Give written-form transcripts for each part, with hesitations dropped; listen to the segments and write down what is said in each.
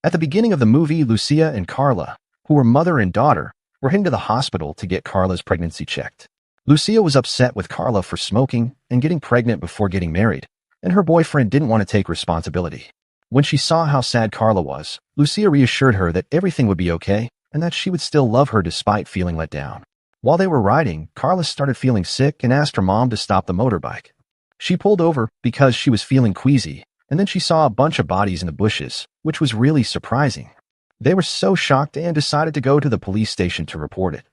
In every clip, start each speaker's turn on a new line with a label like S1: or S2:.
S1: At the beginning of the movie, Lucia and Carla, who were mother and daughter, were heading to the hospital to get Carla's pregnancy checked. Lucia was upset with Carla for smoking and getting pregnant before getting married, and her boyfriend didn't want to take responsibility. When she saw how sad Carla was, Lucia reassured her that everything would be okay and that she would still love her despite feeling let down. While they were riding, Carla started feeling sick and asked her mom to stop the motorbike. She pulled over because she was feeling queasy, and then she saw a bunch of bodies in the bushes, which was really surprising. They were so shocked and decided to go to the police station to report it.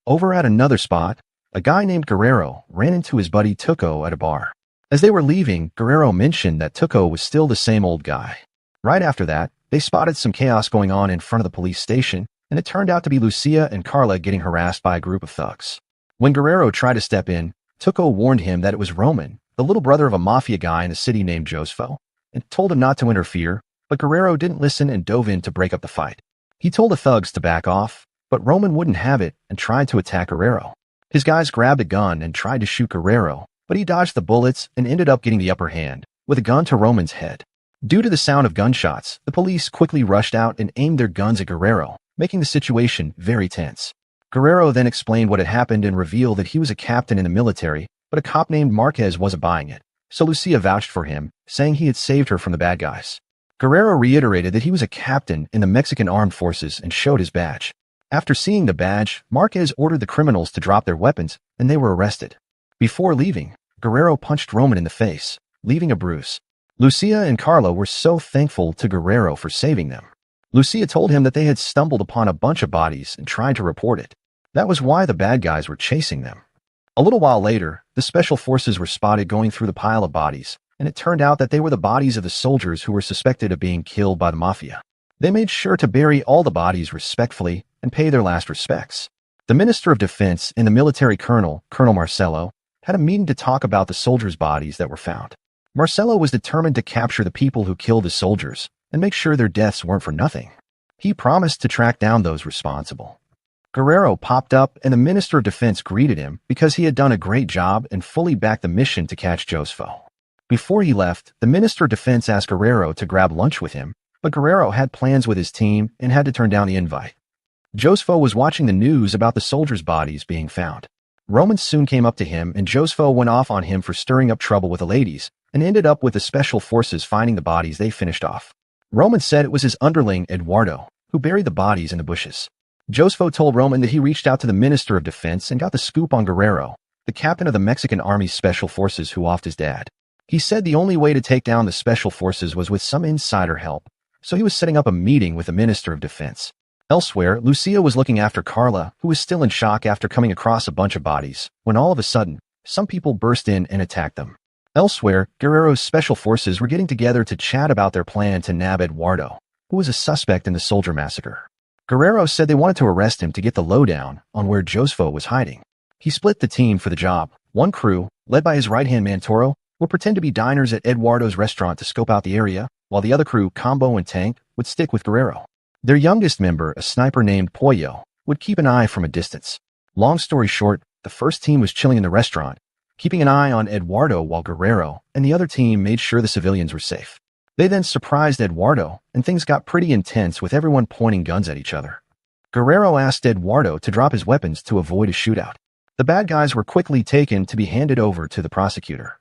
S1: Over at another spot, a guy named Guerrero ran into his buddy Tuco at a bar. As they were leaving, Guerrero mentioned that Tuco was still the same old guy. Right after that, they spotted some chaos going on in front of the police station, and it turned out to be Lucia and Carla getting harassed by a group of thugs. When Guerrero tried to step in, Tuco warned him that it was Roman, the little brother of a mafia guy in a city named Joseph, and told him not to interfere, but Guerrero didn't listen and dove in to break up the fight. He told the thugs to back off, but Roman wouldn't have it and tried to attack Guerrero. His guys grabbed a gun and tried to shoot Guerrero, but he dodged the bullets and ended up getting the upper hand, with a gun to Roman's head. Due to the sound of gunshots, the police quickly rushed out and aimed their guns at Guerrero, making the situation very tense. Guerrero then explained what had happened and revealed that he was a captain in the military, but a cop named Marquez wasn't buying it, so Lucia vouched for him, saying he had saved her from the bad guys. Guerrero reiterated that he was a captain in the Mexican Armed Forces and showed his badge. After seeing the badge, Marquez ordered the criminals to drop their weapons, and they were arrested. Before leaving, Guerrero punched Roman in the face, leaving a bruise. Lucia and Carla were so thankful to Guerrero for saving them. Lucia told him that they had stumbled upon a bunch of bodies and tried to report it. That was why the bad guys were chasing them. A little while later, the special forces were spotted going through the pile of bodies, and it turned out that they were the bodies of the soldiers who were suspected of being killed by the mafia. They made sure to bury all the bodies respectfully and pay their last respects. The Minister of Defense and the military colonel, Colonel Marcelo, had a meeting to talk about the soldiers' bodies that were found. Marcelo was determined to capture the people who killed the soldiers and make sure their deaths weren't for nothing. He promised to track down those responsible. Guerrero popped up and the Minister of Defense greeted him because he had done a great job and fully backed the mission to catch Joseph. Before he left, the Minister of Defense asked Guerrero to grab lunch with him, but Guerrero had plans with his team and had to turn down the invite. Joseph was watching the news about the soldiers' bodies being found. Roman soon came up to him and Joseph went off on him for stirring up trouble with the ladies and ended up with the special forces finding the bodies they finished off. Roman said it was his underling, Eduardo, who buried the bodies in the bushes. Joseph told Roman that he reached out to the Minister of Defense and got the scoop on Guerrero, the captain of the Mexican Army's special forces who offed his dad. He said the only way to take down the special forces was with some insider help, so he was setting up a meeting with the Minister of Defense. Elsewhere, Lucia was looking after Carla, who was still in shock after coming across a bunch of bodies, when all of a sudden, some people burst in and attacked them. Elsewhere, Guerrero's special forces were getting together to chat about their plan to nab Eduardo, who was a suspect in the soldier massacre. Guerrero said they wanted to arrest him to get the lowdown on where Joseph was hiding. He split the team for the job. One crew, led by his right-hand man Toro, would pretend to be diners at Eduardo's restaurant to scope out the area, while the other crew, Combo and Tank, would stick with Guerrero. Their youngest member, a sniper named Pollo, would keep an eye from a distance. Long story short, the first team was chilling in the restaurant, keeping an eye on Eduardo while Guerrero and the other team made sure the civilians were safe. They then surprised Eduardo, and things got pretty intense with everyone pointing guns at each other. Guerrero asked Eduardo to drop his weapons to avoid a shootout. The bad guys were quickly taken to be handed over to the prosecutor.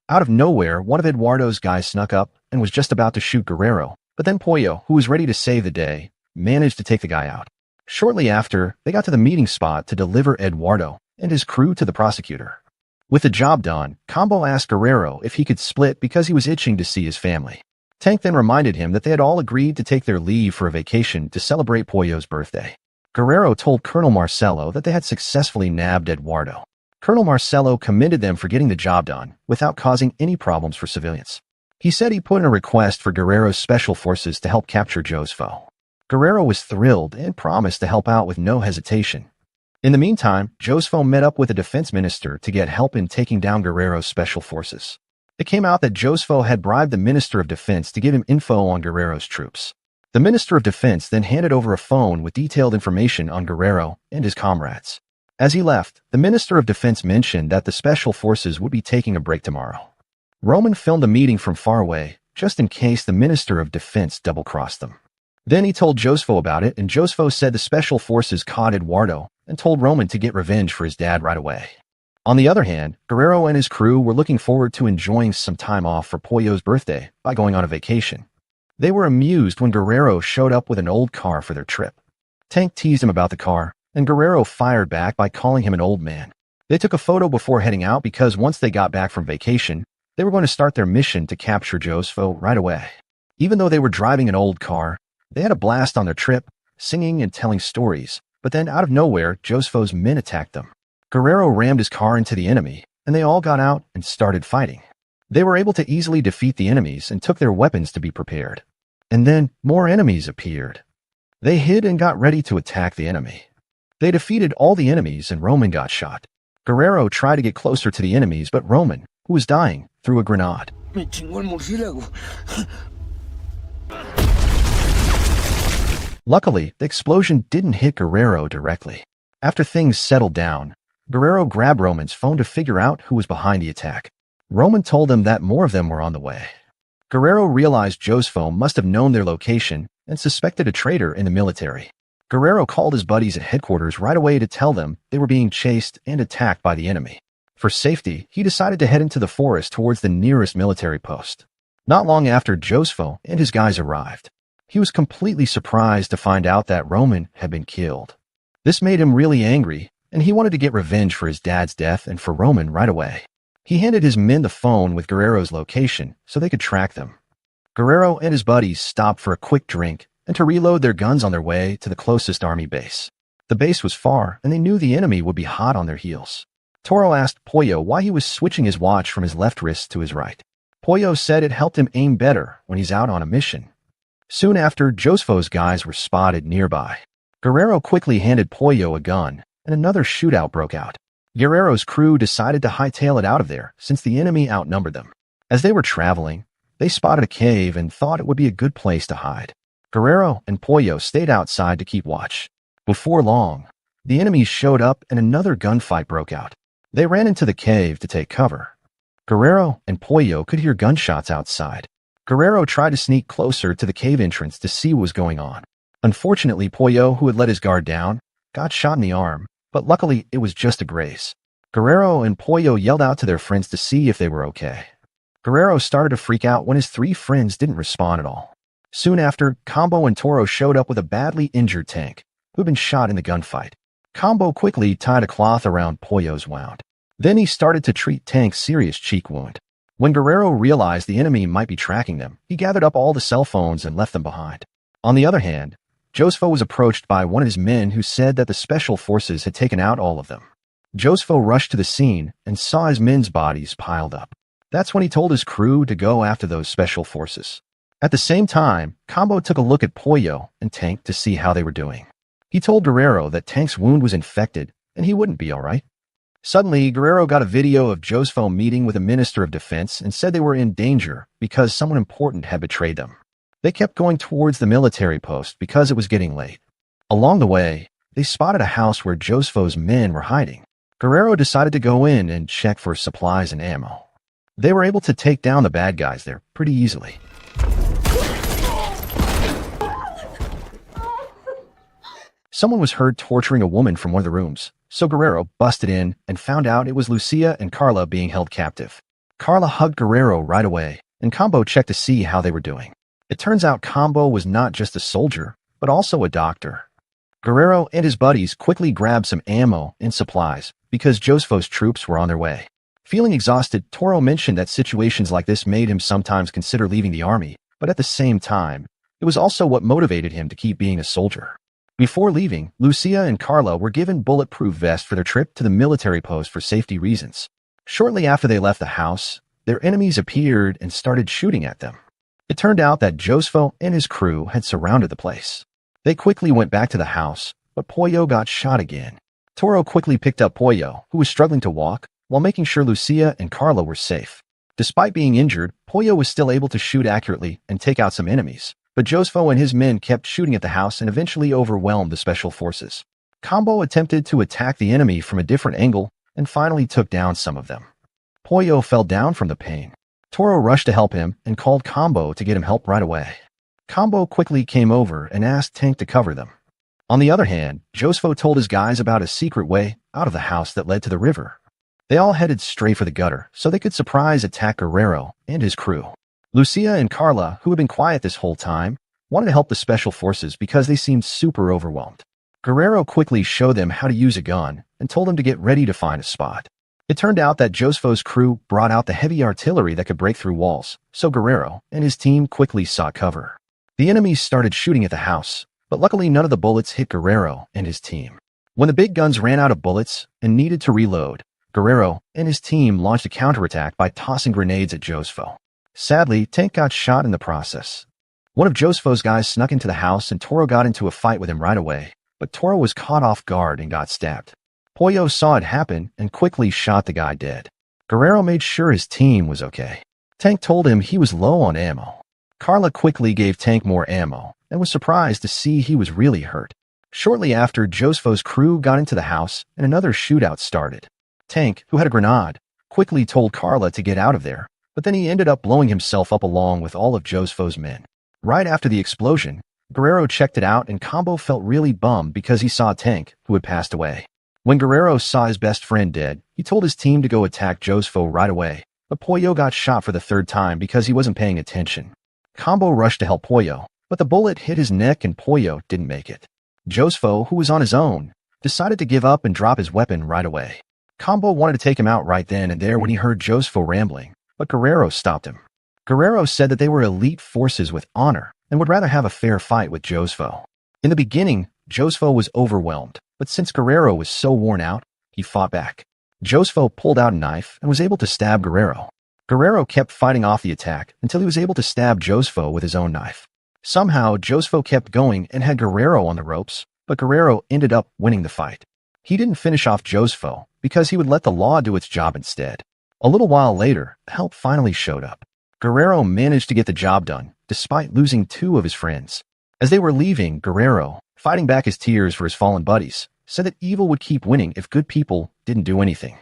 S1: Out of nowhere, one of Eduardo's guys snuck up and was just about to shoot Guerrero, but then Pollo, who was ready to save the day, managed to take the guy out. Shortly after, they got to the meeting spot to deliver Eduardo and his crew to the prosecutor. With the job done, Combo asked Guerrero if he could split because he was itching to see his family. Tank then reminded him that they had all agreed to take their leave for a vacation to celebrate Pollo's birthday. Guerrero told Colonel Marcelo that they had successfully nabbed Eduardo. Colonel Marcelo commended them for getting the job done without causing any problems for civilians. He said he put in a request for Guerrero's special forces to help capture Joseph. Guerrero was thrilled and promised to help out with no hesitation. In the meantime, Joseph met up with the defense minister to get help in taking down Guerrero's special forces. It came out that Joseph had bribed the Minister of Defense to give him info on Guerrero's troops. The Minister of Defense then handed over a phone with detailed information on Guerrero and his comrades. As he left, the Minister of Defense mentioned that the special forces would be taking a break tomorrow. Roman filmed a meeting from far away, just in case the Minister of Defense double-crossed them. Then he told Joseph about it, and Joseph said the special forces caught Eduardo and told Roman to get revenge for his dad right away. On the other hand, Guerrero and his crew were looking forward to enjoying some time off for Pollo's birthday by going on a vacation. They were amused when Guerrero showed up with an old car for their trip. Tank teased him about the car, and Guerrero fired back by calling him an old man. They took a photo before heading out because once they got back from vacation, they were going to start their mission to capture Joseph right away. Even though they were driving an old car, they had a blast on their trip, singing and telling stories, but then out of nowhere, Joseph's men attacked them. Guerrero rammed his car into the enemy, and they all got out and started fighting. They were able to easily defeat the enemies and took their weapons to be prepared. And then more enemies appeared. They hid and got ready to attack the enemy. They defeated all the enemies and Roman got shot. Guerrero tried to get closer to the enemies, but Roman, who was dying, threw a grenade.
S2: Me chingó el murciélago.
S1: Luckily, the explosion didn't hit Guerrero directly. After things settled down, Guerrero grabbed Roman's phone to figure out who was behind the attack. Roman told him that more of them were on the way. Guerrero realized Joseph must have known their location and suspected a traitor in the military. Guerrero called his buddies at headquarters right away to tell them they were being chased and attacked by the enemy. For safety, he decided to head into the forest towards the nearest military post. Not long after Joseph and his guys arrived, he was completely surprised to find out that Roman had been killed. This made him really angry, and he wanted to get revenge for his dad's death and for Roman right away. He handed his men the phone with Guerrero's location so they could track them. Guerrero and his buddies stopped for a quick drink and to reload their guns on their way to the closest army base. The base was far, and they knew the enemy would be hot on their heels. Toro asked Pollo why he was switching his watch from his left wrist to his right. Pollo said it helped him aim better when he's out on a mission. Soon after, Joseph's guys were spotted nearby. Guerrero quickly handed Pollo a gun, and another shootout broke out. Guerrero's crew decided to hightail it out of there since the enemy outnumbered them. As they were traveling, they spotted a cave and thought it would be a good place to hide. Guerrero and Pollo stayed outside to keep watch. Before long, the enemies showed up and another gunfight broke out. They ran into the cave to take cover. Guerrero and Pollo could hear gunshots outside. Guerrero tried to sneak closer to the cave entrance to see what was going on. Unfortunately, Pollo, who had let his guard down, got shot in the arm, but luckily it was just a graze. Guerrero and Pollo yelled out to their friends to see if they were okay. Guerrero started to freak out when his three friends didn't respond at all. Soon after, Combo and Toro showed up with a badly injured Tank, who had been shot in the gunfight. Combo quickly tied a cloth around Pollo's wound. Then he started to treat Tank's serious cheek wound. When Guerrero realized the enemy might be tracking them, he gathered up all the cell phones and left them behind. On the other hand, Joseph was approached by one of his men who said that the special forces had taken out all of them. Joseph rushed to the scene and saw his men's bodies piled up. That's when he told his crew to go after those special forces. At the same time, Combo took a look at Pollo and Tank to see how they were doing. He told Guerrero that Tank's wound was infected and he wouldn't be all right. Suddenly, Guerrero got a video of Joseph meeting with a minister of defense and said they were in danger because someone important had betrayed them. They kept going towards the military post because it was getting late. Along the way, they spotted a house where Joseph's men were hiding. Guerrero decided to go in and check for supplies and ammo. They were able to take down the bad guys there pretty easily. Someone was heard torturing a woman from one of the rooms, so Guerrero busted in and found out it was Lucia and Carla being held captive. Carla hugged Guerrero right away, and Combo checked to see how they were doing. It turns out Combo was not just a soldier, but also a doctor. Guerrero and his buddies quickly grabbed some ammo and supplies because Joseph's troops were on their way. Feeling exhausted, Toro mentioned that situations like this made him sometimes consider leaving the army, but at the same time, it was also what motivated him to keep being a soldier. Before leaving, Lucia and Carla were given bulletproof vests for their trip to the military post for safety reasons. Shortly after they left the house, their enemies appeared and started shooting at them. It turned out that Joseph and his crew had surrounded the place. They quickly went back to the house, but Pollo got shot again. Toro quickly picked up Pollo, who was struggling to walk, while making sure Lucia and Carla were safe. Despite being injured, Pollo was still able to shoot accurately and take out some enemies. But Joseph and his men kept shooting at the house and eventually overwhelmed the special forces. Combo attempted to attack the enemy from a different angle and finally took down some of them. Pollo fell down from the pain. Toro rushed to help him and called Combo to get him help right away. Combo quickly came over and asked Tank to cover them. On the other hand, Joseph told his guys about a secret way out of the house that led to the river. They all headed straight for the gutter so they could surprise attack Guerrero and his crew. Lucia and Carla, who had been quiet this whole time, wanted to help the special forces because they seemed super overwhelmed. Guerrero quickly showed them how to use a gun and told them to get ready to find a spot. It turned out that Joseph's crew brought out the heavy artillery that could break through walls, so Guerrero and his team quickly sought cover. The enemies started shooting at the house, but luckily none of the bullets hit Guerrero and his team. When the big guns ran out of bullets and needed to reload, Guerrero and his team launched a counterattack by tossing grenades at Joseph. Sadly, Tank got shot in the process. One of Joseph's guys snuck into the house and Toro got into a fight with him right away, but Toro was caught off guard and got stabbed. Pollo saw it happen and quickly shot the guy dead. Guerrero made sure his team was okay. Tank told him he was low on ammo. Carla quickly gave Tank more ammo and was surprised to see he was really hurt. Shortly after, Joseph's crew got into the house and another shootout started. Tank, who had a grenade, quickly told Carla to get out of there, but then he ended up blowing himself up along with all of Joseph's men. Right after the explosion, Guerrero checked it out and Combo felt really bummed because he saw Tank, who had passed away. When Guerrero saw his best friend dead, he told his team to go attack Joseph right away, but Pollo got shot for the third time because he wasn't paying attention. Combo rushed to help Pollo, but the bullet hit his neck and Pollo didn't make it. Joseph, who was on his own, decided to give up and drop his weapon right away. Combo wanted to take him out right then and there when he heard Joseph rambling, but Guerrero stopped him. Guerrero said that they were elite forces with honor and would rather have a fair fight with Joseph. In the beginning, Joseph was overwhelmed, but since Guerrero was so worn out, he fought back. Joseph pulled out a knife and was able to stab Guerrero. Guerrero kept fighting off the attack until he was able to stab Joseph with his own knife. Somehow, Joseph kept going and had Guerrero on the ropes, but Guerrero ended up winning the fight. He didn't finish off Joseph because he would let the law do its job instead. A little while later, help finally showed up. Guerrero managed to get the job done, despite losing 2 of his friends. As they were leaving, Guerrero, fighting back his tears for his fallen buddies, said that evil would keep winning if good people didn't do anything.